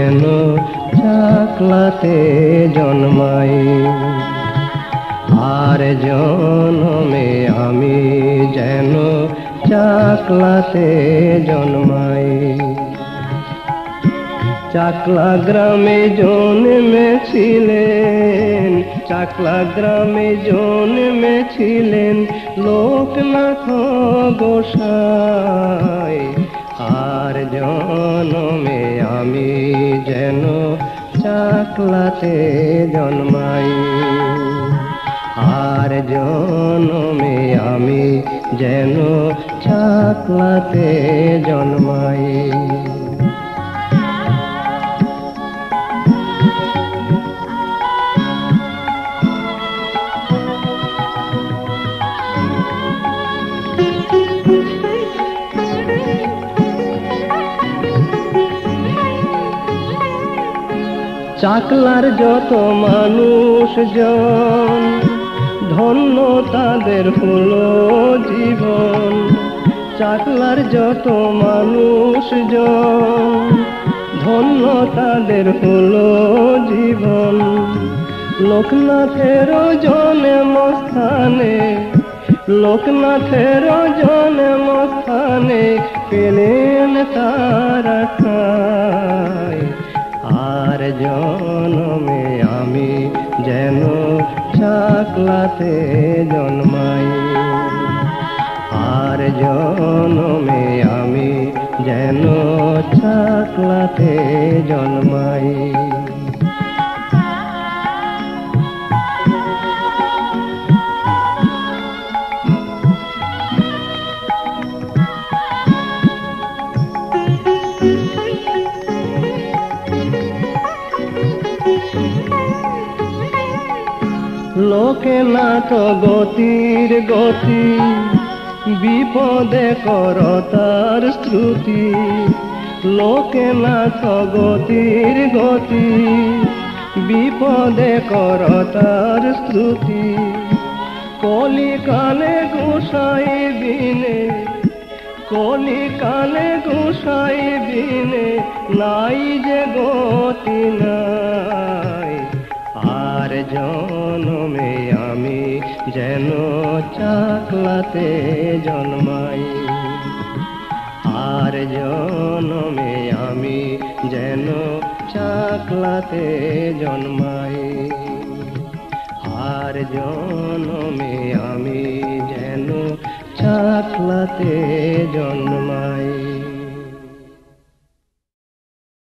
যেন চাকলাতে জন্মাই। আর জনমে আমি যেন চাকলাতে জন্মাই। চাকলা গ্রামে জন্মেছিলেন, চাকলা গ্রামে জন্মেছিলেন লোকনাথ গোসাই। আর জনমে আমি যেন চাকলাতে জন্মাই। আর জনমে আমি যেন চাকলাতে জন্মাই। চাকলার যত মানুষজন ধন্য তাদের হলো জীবন। চাকলার যত মানুষজন ধন্য তাদের হলো জীবন। লোকনাথের জন্মস্থানে, লোকনাথের জন্মস্থানে পেলেন তারা ঠাঁই। আর জনমে আমি যেন চাকলাতে জন্মাই। আর জনমে আমি যেন চাকলাতে জন্মাই। লোকনাথ গতির গতি, বিপদে করতার শ্রুতি। লোকনাথ গতির গতি, বিপদে করতার শ্রুতি। কলিকালে গোসাই বিনে, কলিকালে গোসাই বিনে নাই যে গতি নাই। আর জনমে আমি যেন চাকলাতে জন্মাই। আর জনমে আমি যেন চাকলাতে জন্মাই। আর জনমে আমি যেন চাকলাতে জন্মাই।